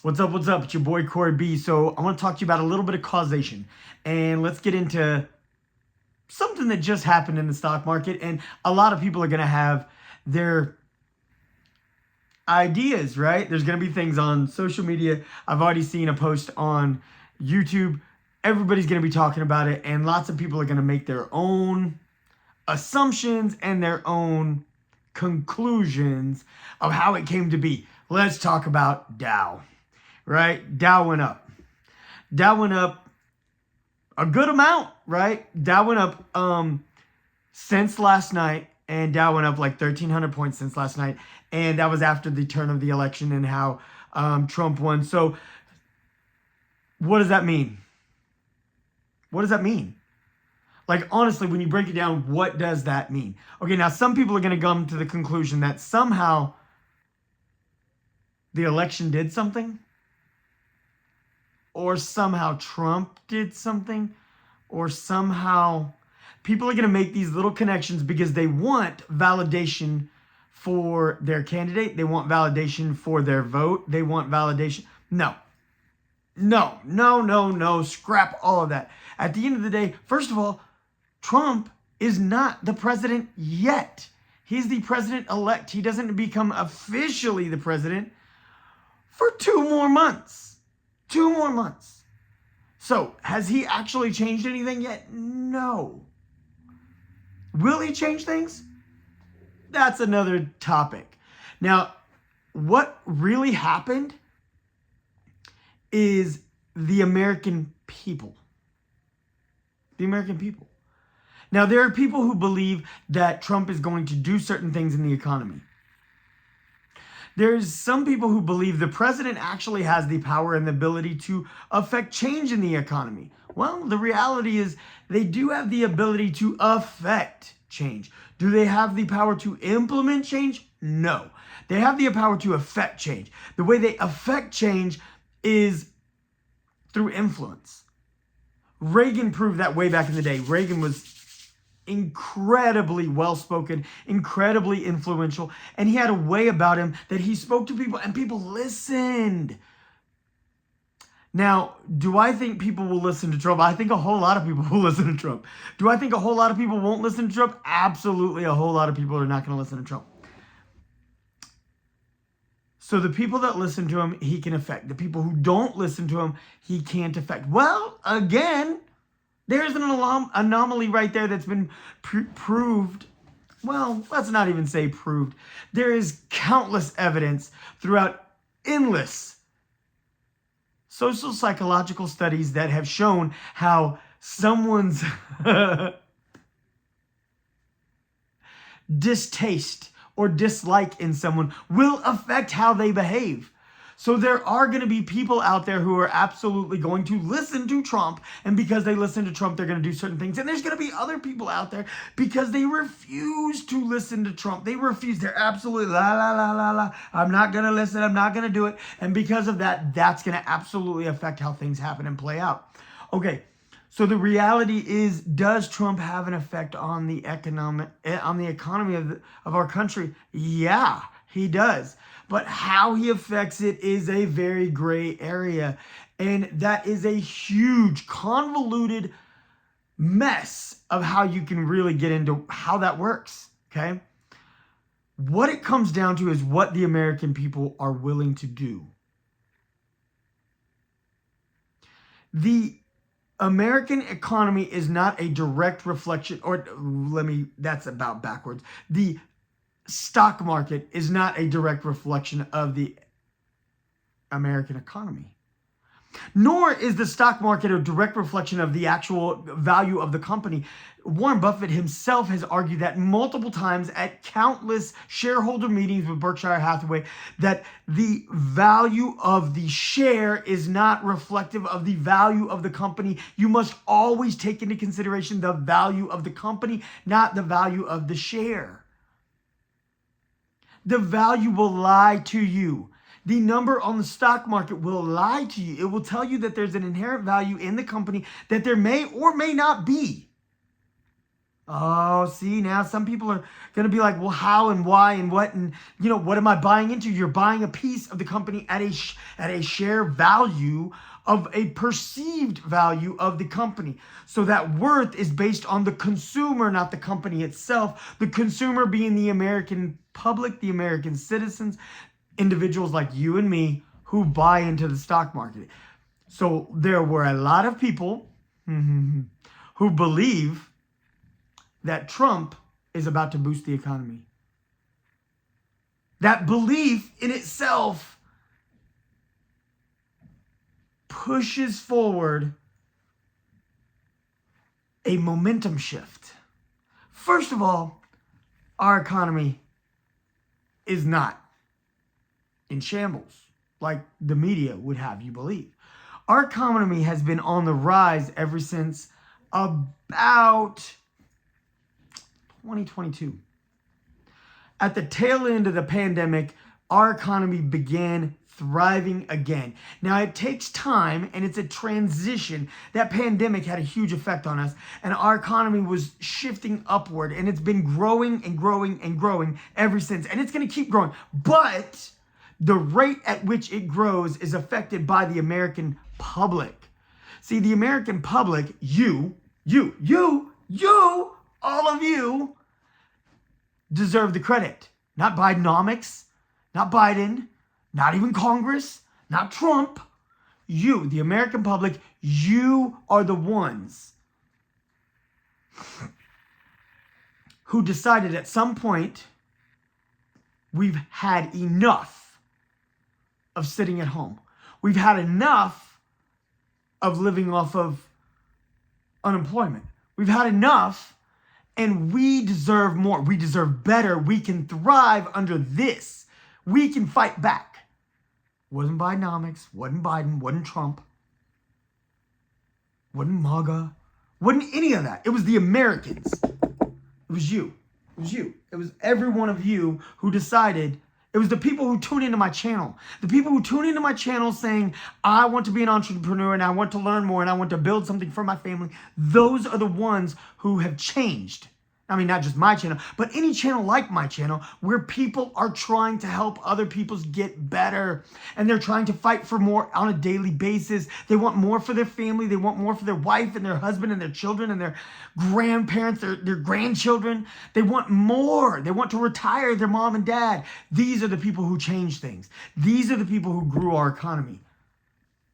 What's up? What's up? It's your boy Corey B. So I want to talk to you about a little bit of causation, and let's get into something that just happened in the stock market. And a lot of people are going to have their ideas, right? There's going to be things on social media. I've already seen a post on YouTube. Everybody's going to be talking about it, and lots of people are going to make their own assumptions and their own conclusions of how it came to be. Let's talk about Dow. Right? Dow went up. Dow went up a good amount, right? Dow went up since last night, and Dow went up like 1,300 points since last night, and that was after the turn of the election and how Trump won. So what does that mean? What does that mean? Like, honestly, when you break it down, what does that mean? Okay, now some people are going to come to the conclusion that somehow the election did something, or somehow Trump did something, or somehow people are going to make these little connections because they want validation for their candidate. They want validation for their vote. They want validation. No. Scrap all of that. At the end of the day, first of all, Trump is not the president yet. He's the president-elect. He doesn't become officially the president for 2 more months. 2 more months. So, has he actually changed anything yet? No. Will he change things? That's another topic. Now, what really happened is the American people. The American people. Now, there are people who believe that Trump is going to do certain things in the economy. There's some people who believe the president actually has the power and the ability to affect change in the economy. Well, the reality is they do have the ability to affect change. Do they have the power to implement change? No. They have the power to affect change. The way they affect change is through influence. Reagan proved that way back in the day. Reagan was incredibly well-spoken, incredibly influential, and he had a way about him that he spoke to people and people listened. Now, do I think people will listen to Trump? I think a whole lot of people will listen to Trump. Do I think a whole lot of people won't listen to Trump? Absolutely, a whole lot of people are not going to listen to Trump. So the people that listen to him, he can affect. The people who don't listen to him, he can't affect. Well, again, there's an anomaly right there that's been proved. Well, let's not even say proved. There is countless evidence throughout endless social psychological studies that have shown how someone's distaste or dislike in someone will affect how they behave. So there are going to be people out there who are absolutely going to listen to Trump, and because they listen to Trump, they're going to do certain things. And there's going to be other people out there because they refuse to listen to Trump. They refuse. They're absolutely la. I'm not going to listen. I'm not going to do it. And because of that, that's going to absolutely affect how things happen and play out. Okay. So the reality is, does Trump have an effect on the economy of our country? Yeah, he does. But how he affects it is a very gray area. And that is a huge, convoluted mess of how you can really get into how that works, okay? What it comes down to is what the American people are willing to do. The American economy is not a direct reflection, that's about backwards. The stock market is not a direct reflection of the American economy. Nor is the stock market a direct reflection of the actual value of the company. Warren Buffett himself has argued that multiple times at countless shareholder meetings with Berkshire Hathaway, that the value of the share is not reflective of the value of the company. You must always take into consideration the value of the company, not the value of the share. The value will lie to you. The number on the stock market will lie to you. It will tell you that there's an inherent value in the company that there may or may not be. Oh, see, now some people are going to be like, well, how and why and what and, what am I buying into? You're buying a piece of the company at a share value of a perceived value of the company. So that worth is based on the consumer, not the company itself. The consumer being the American public, the American citizens, individuals like you and me who buy into the stock market. So there were a lot of people who believe that Trump is about to boost the economy. That belief in itself pushes forward a momentum shift. First of all, our economy is not in shambles like the media would have you believe. Our economy has been on the rise ever since about 2022. At the tail end of the pandemic, our economy began thriving again. Now, it takes time and it's a transition. That pandemic had a huge effect on us, and our economy was shifting upward, and it's been growing and growing and growing ever since, and it's going to keep growing. But the rate at which it grows is affected by the American public. See, the American public, you, all of you, deserve the credit. Not Bidenomics, not Biden, not even Congress, not Trump. You, the American public, you are the ones who decided at some point we've had enough of sitting at home. We've had enough of living off of unemployment. We've had enough, and we deserve more. We deserve better. We can thrive under this. We can fight back. Wasn't Bidenomics, wasn't Biden, wasn't Trump, wasn't MAGA, wasn't any of that. It was the Americans. It was you. It was you. It was every one of you who decided. It was the people who tune into my channel. The people who tune into my channel saying, I want to be an entrepreneur and I want to learn more and I want to build something for my family. Those are the ones who have changed. I mean, not just my channel, but any channel like my channel where people are trying to help other people get better, and they're trying to fight for more on a daily basis. They want more for their family. They want more for their wife and their husband and their children and their grandparents, their grandchildren. They want more. They want to retire their mom and dad. These are the people who change things. These are the people who grew our economy.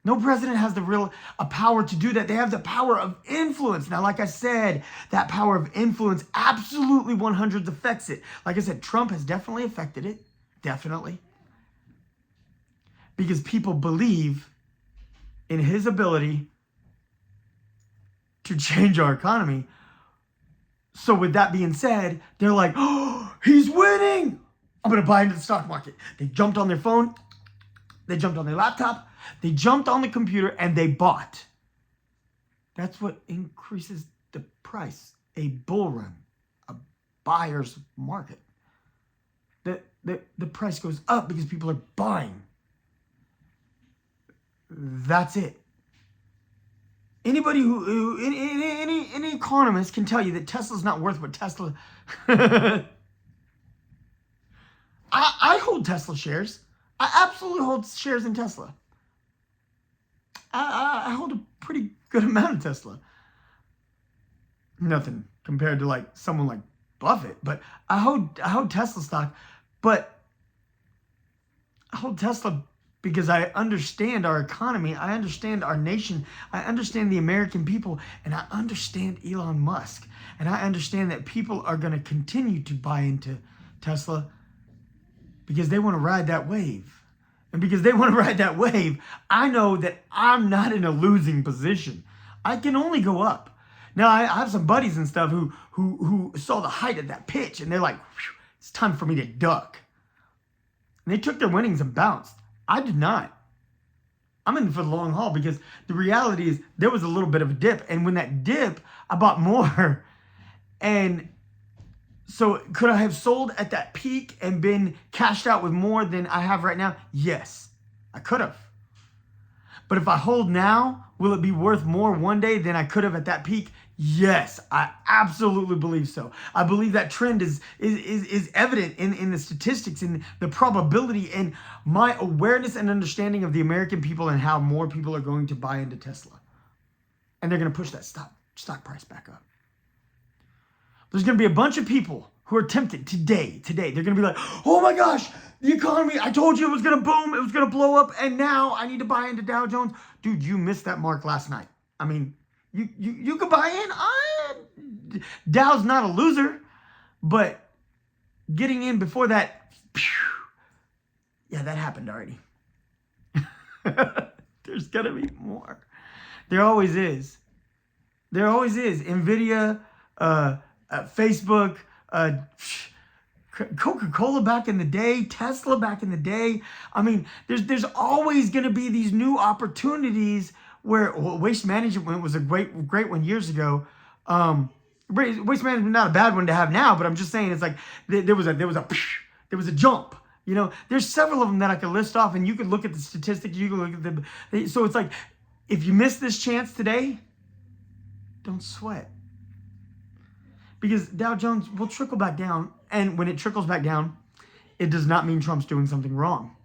No president has a power to do that. They have the power of influence. Now, like I said, that power of influence absolutely 100 affects it. Like I said, Trump has definitely affected it. Definitely. Because people believe in his ability to change our economy. So with that being said, they're like, oh, he's winning. I'm going to buy into the stock market. They jumped on their phone. They jumped on their laptop. They jumped on the computer and they bought. That's what increases the price. A bull run, a buyer's market. The price goes up because people are buying. That's it. Anybody any economist can tell you that Tesla's not worth what Tesla. I hold Tesla shares. I absolutely hold shares in Tesla. I hold a pretty good amount of Tesla. Nothing compared to like someone like Buffett, but I hold Tesla stock, but I hold Tesla because I understand our economy, I understand our nation, I understand the American people, and I understand Elon Musk, and I understand that people are going to continue to buy into Tesla because they want to ride that wave. And because they want to ride that wave, I know that I'm not in a losing position. I can only go up. Now, I have some buddies and stuff who saw the height of that pitch, and they're like, it's time for me to duck. And they took their winnings and bounced. I did not. I'm in for the long haul because the reality is there was a little bit of a dip. And when that dip, I bought more. And so could I have sold at that peak and been cashed out with more than I have right now? Yes, I could have. But if I hold now, will it be worth more one day than I could have at that peak? Yes, I absolutely believe so. I believe that trend is evident in the statistics, in the probability, and my awareness and understanding of the American people and how more people are going to buy into Tesla. And they're going to push that stock price back up. There's going to be a bunch of people who are tempted today. They're going to be like, oh my gosh, the economy, I told you it was going to boom, it was going to blow up, and now I need to buy into Dow Jones. Dude, you missed that mark last night. I mean, you could buy in. Dow's not a loser, but getting in before that, yeah, that happened already. There's going to be more. There always is. There always is. Nvidia, Facebook, Coca-Cola back in the day, Tesla back in the day. I mean, there's always going to be these new opportunities where waste management was a great one years ago. Waste management not a bad one to have now, but I'm just saying it's like there was a jump. You know, there's several of them that I could list off, and you could look at the statistics. You can look at so it's like, if you miss this chance today, don't sweat. Because Dow Jones will trickle back down. And when it trickles back down, it does not mean Trump's doing something wrong.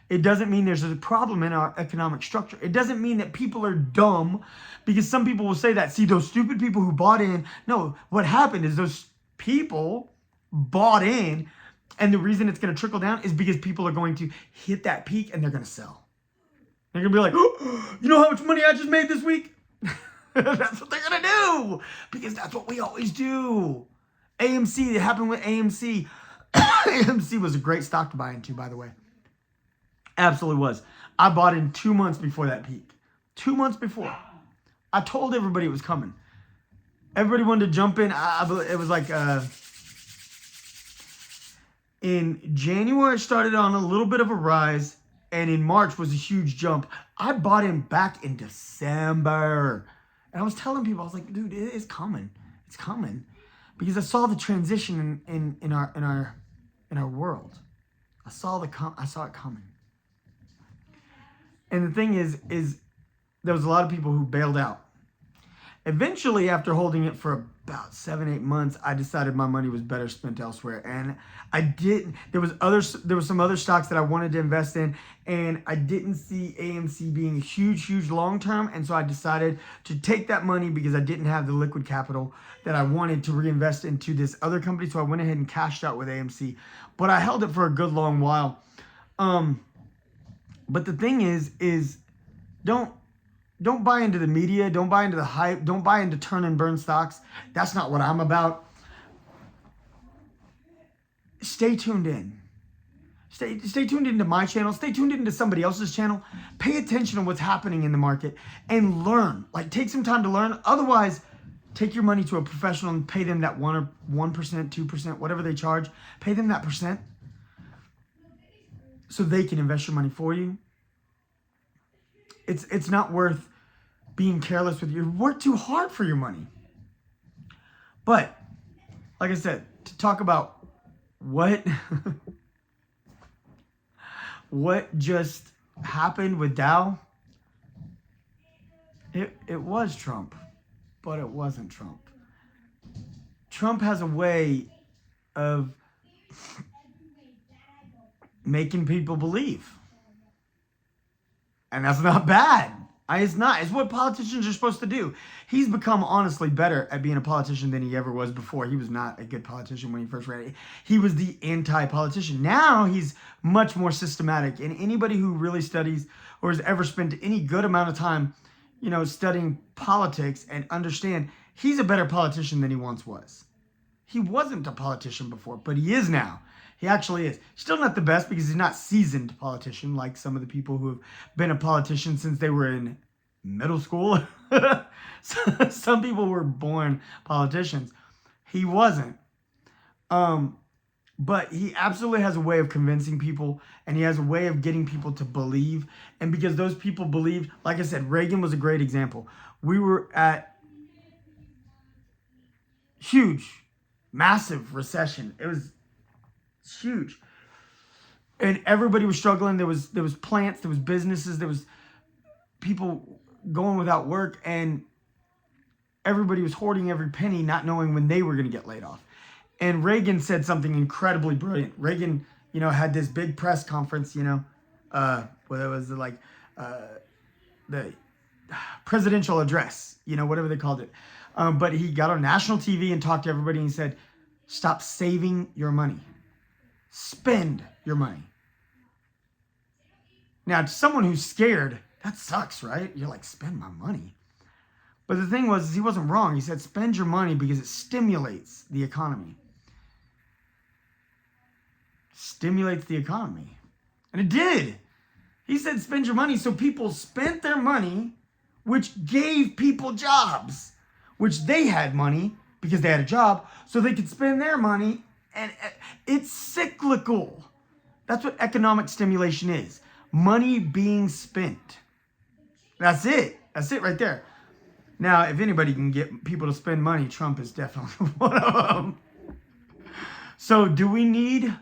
It doesn't mean there's a problem in our economic structure. It doesn't mean that people are dumb, because some people will say that. See, those stupid people who bought in. No, what happened is those people bought in. And the reason it's going to trickle down is because people are going to hit that peak and they're going to sell. They're going to be like, oh, you know how much money I just made this week? That's what they're going to do, because that's what we always do. AMC, it happened with AMC. AMC was a great stock to buy into, by the way. Absolutely was. I bought in 2 months before that peak. 2 months before. I told everybody it was coming. Everybody wanted to jump in. It was like in January, it started on a little bit of a rise, and in March was a huge jump. I bought in back in December. And I was telling people, I was like, dude, it is coming. It's coming. Because I saw the transition in our world. I saw it coming. And the thing is there was a lot of people who bailed out. Eventually, after holding it for about 7-8 months, I decided my money was better spent elsewhere. And I didn't. There was some other stocks that I wanted to invest in, and I didn't see AMC being huge long term. And so I decided to take that money, because I didn't have the liquid capital that I wanted to reinvest into this other company. So I went ahead and cashed out with AMC, but I held it for a good long while. But the thing is don't buy into the media. Don't buy into the hype. Don't buy into turn and burn stocks. That's not what I'm about. Stay tuned in. Stay tuned into my channel. Stay tuned into somebody else's channel. Pay attention to what's happening in the market and learn. Like, take some time to learn. Otherwise, take your money to a professional and pay them that 1%, 2%, whatever they charge. Pay them that percent so they can invest your money for you. It's not worth being careless with you. Work too hard for your money. But, like I said, to talk about what just happened with Dow, it was Trump, but it wasn't Trump. Trump has a way of making people believe. And that's not bad. It's not. It's what politicians are supposed to do. He's become honestly better at being a politician than he ever was before. He was not a good politician when he first ran it. He was the anti-politician. Now he's much more systematic. And anybody who really studies or has ever spent any good amount of time, studying politics and understand, he's a better politician than he once was. He wasn't a politician before, but he is now. He actually is. Still not the best, because he's not seasoned politician like some of the people who have been a politician since they were in middle school. Some people were born politicians. He wasn't. But he absolutely has a way of convincing people, and he has a way of getting people to believe. And because those people believed, like I said, Reagan was a great example. We were at huge, massive recession. It was huge, and everybody was struggling. There was plants, there was businesses, there was people going without work, and everybody was hoarding every penny, not knowing when they were going to get laid off. And Reagan said something incredibly brilliant. Reagan, had this big press conference, where it was like the presidential address, whatever they called it. But he got on national TV and talked to everybody, and he said, stop saving your money. Spend your money. Now, to someone who's scared, that sucks, right? You're like, spend my money. But the thing was, he wasn't wrong. He said, spend your money because it stimulates the economy. Stimulates the economy. And it did. He said, spend your money. So people spent their money, which gave people jobs, which they had money because they had a job, so they could spend their money. And it's cyclical. That's what economic stimulation is. Money being spent. That's it. That's it right there. Now, if anybody can get people to spend money, Trump is definitely one of them. So, do we need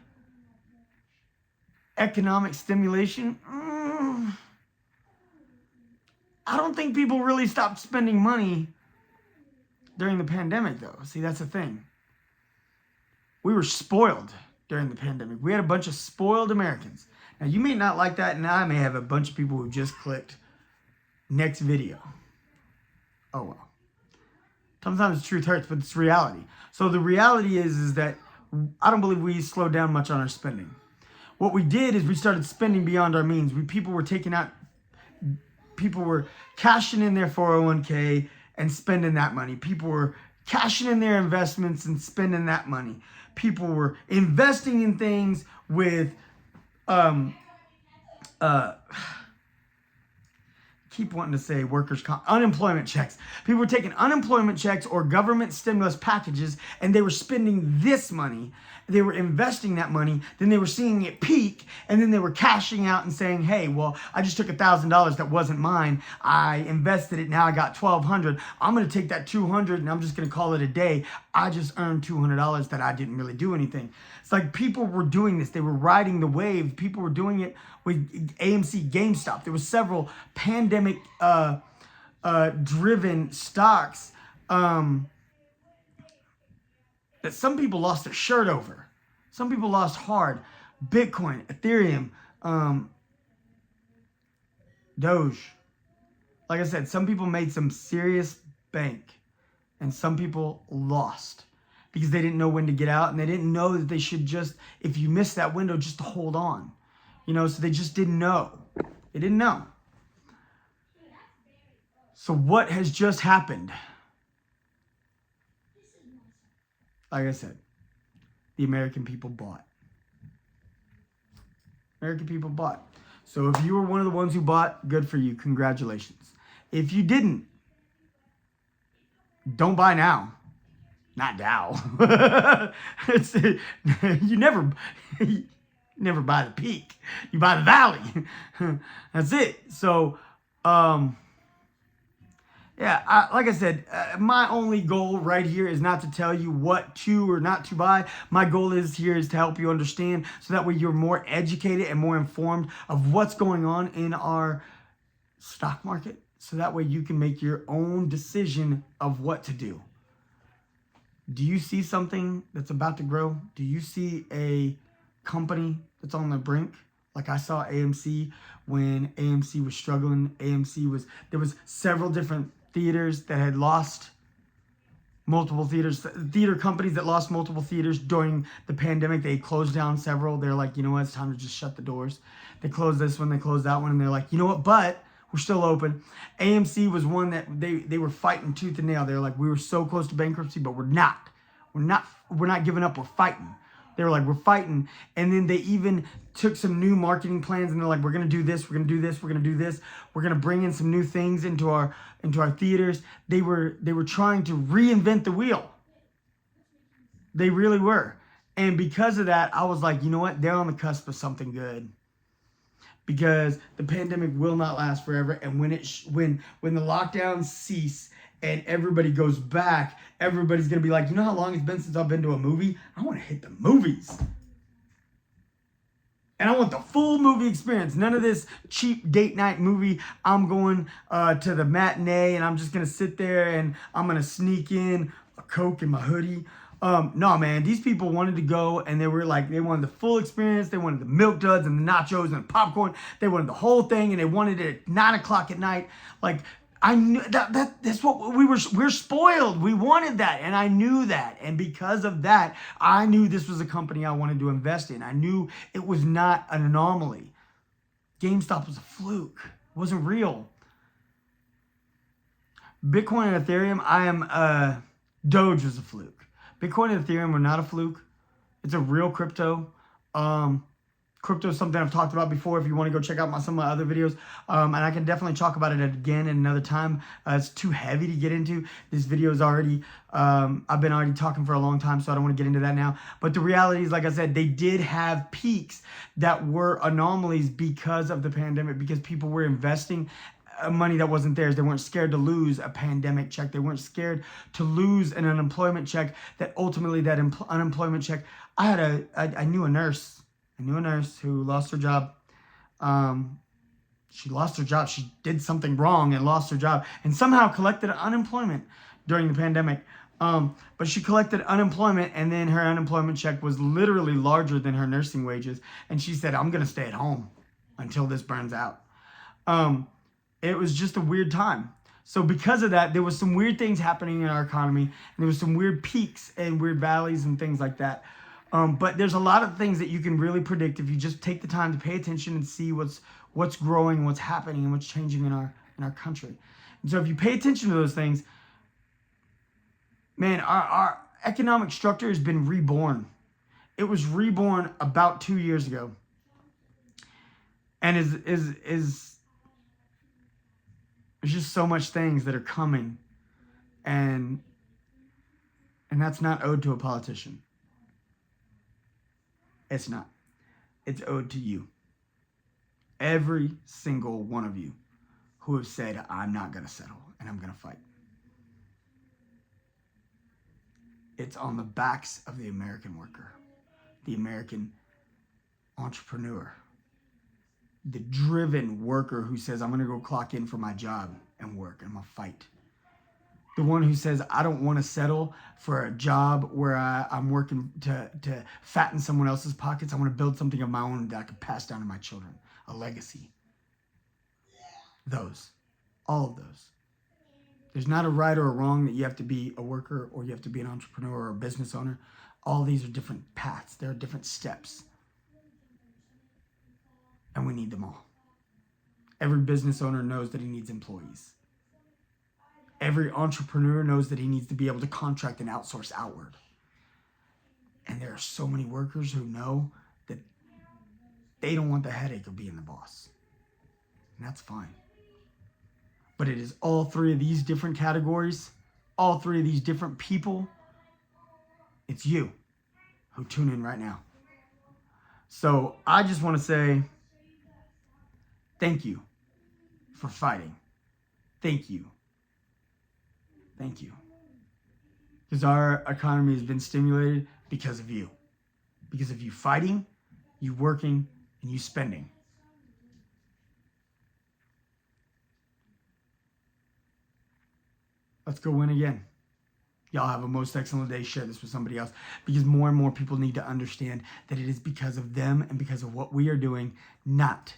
economic stimulation? I don't think people really stopped spending money during the pandemic, though. See, that's the thing. We were spoiled during the pandemic. We had a bunch of spoiled Americans. Now, you may not like that, and I may have a bunch of people who just clicked next video. Oh, well. Sometimes truth hurts, but it's reality. So the reality is that I don't believe we slowed down much on our spending. What we did is we started spending beyond our means. People were cashing in their 401k and spending that money. People were cashing in their investments and spending that money. People were investing in things with keep wanting to say unemployment checks. People were taking unemployment checks or government stimulus packages, and they were spending this money. They were investing that money. Then they were seeing it peak, and then they were cashing out and saying, hey, well, I just took $1,000 that wasn't mine. I invested it. Now I got $1,200. I'm going to take that $200 and I'm just going to call it a day. I just earned $200 that I didn't really do anything. It's like people were doing this. They were riding the wave. People were doing it with AMC, GameStop. There were several pandemic driven stocks that some people lost their shirt over. Some people lost hard. Bitcoin, Ethereum, DOW. Like I said, some people made some serious bank, and some people lost because they didn't know when to get out, and they didn't know that they should just, if you miss that window, just to hold on. So they just didn't know. They didn't know. So what has just happened? Like I said, the American people bought. American people bought. So if you were one of the ones who bought, good for you. Congratulations. If you didn't, don't buy now. Not DOW. You never buy the peak. You buy the valley. That's it. So, yeah, like I said, my only goal right here is not to tell you what to or not to buy. My goal is to help you understand, so that way you're more educated and more informed of what's going on in our stock market. So that way you can make your own decision of what to do. Do you see something that's about to grow? Do you see a company that's on the brink? Like I saw AMC when AMC was struggling. There was several different theaters that had lost multiple theaters. Theater companies that lost multiple theaters during the pandemic. They closed down several. They're like, you know what? It's time to just shut the doors. They closed this one. They closed that one. And they're like, you know what? But we're still open. AMC was one that they were fighting tooth and nail. They were like, we were so close to bankruptcy, but we're not. We're not giving up. We're fighting. They were like, we're fighting. And then they even took some new marketing plans, and they're like, we're going to do this. We're going to do this. We're going to do this. We're going to bring in some new things into our theaters. They were trying to reinvent the wheel. They really were. And because of that, I was like, you know what? They're on the cusp of something good. Because the pandemic will not last forever. And when the lockdowns cease and everybody goes back, everybody's going to be like, you know how long it's been since I've been to a movie? I want to hit the movies. And I want the full movie experience. None of this cheap date night movie. I'm going to the matinee and I'm just going to sit there and I'm going to sneak in a Coke in my hoodie. No, man, these people wanted to go and they were like, they wanted the full experience. They wanted the milk duds and the nachos and the popcorn. They wanted the whole thing and they wanted it at 9 o'clock at night. Like, I knew that's what we're spoiled. We wanted that, and I knew that. And because of that, I knew this was a company I wanted to invest in. I knew it was not an anomaly. GameStop was a fluke. It wasn't real. Bitcoin and Ethereum, Doge was a fluke. Bitcoin and Ethereum were not a fluke. It's a real crypto. Crypto is something I've talked about before. If you want to go check out some of my other videos, and I can definitely talk about it again in another time. It's too heavy to get into. This video is already, I've been already talking for a long time, so I don't want to get into that now. But the reality is, like I said, they did have peaks that were anomalies because of the pandemic, because people were investing money that wasn't theirs. They weren't scared to lose a pandemic check. They weren't scared to lose an unemployment check. That ultimately, that unemployment check. I knew a nurse. I knew a nurse who lost her job. She lost her job. She did something wrong and lost her job and somehow collected unemployment during the pandemic. But she collected unemployment and then her unemployment check was literally larger than her nursing wages. And she said, I'm going to stay at home until this burns out. It was just a weird time. So because of that, there was some weird things happening in our economy. And there was some weird peaks and weird valleys and things like that. But there's a lot of things that you can really predict if you just take the time to pay attention and see what's growing, what's happening, and what's changing in our country. And so if you pay attention to those things, man, our economic structure has been reborn. It was reborn about 2 years ago. And there's just so much things that are coming. And that's not owed to a politician. It's not. It's owed to you. Every single one of you who have said, I'm not going to settle and I'm going to fight. It's on the backs of the American worker, the American entrepreneur, the driven worker who says, I'm going to go clock in for my job and work and I'm going to fight. The one who says, I don't want to settle for a job where I'm working to fatten someone else's pockets. I want to build something of my own that I can pass down to my children, a legacy. Those, all of those. There's not a right or a wrong that you have to be a worker or you have to be an entrepreneur or a business owner. All these are different paths. There are different steps. And we need them all. Every business owner knows that he needs employees. Every entrepreneur knows that he needs to be able to contract and outsource outward. And there are so many workers who know that they don't want the headache of being the boss. And that's fine. But it is all three of these different categories, all three of these different people. It's you who tune in right now. So I just want to say thank you for fighting. Thank you. Thank you. Because our economy has been stimulated because of you. Because of you fighting, you working, and you spending. Let's go win again. Y'all have a most excellent day. Share this with somebody else. Because more and more people need to understand that it is because of them and because of what we are doing, not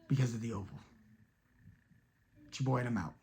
because of the Oval. It's your boy and I'm out.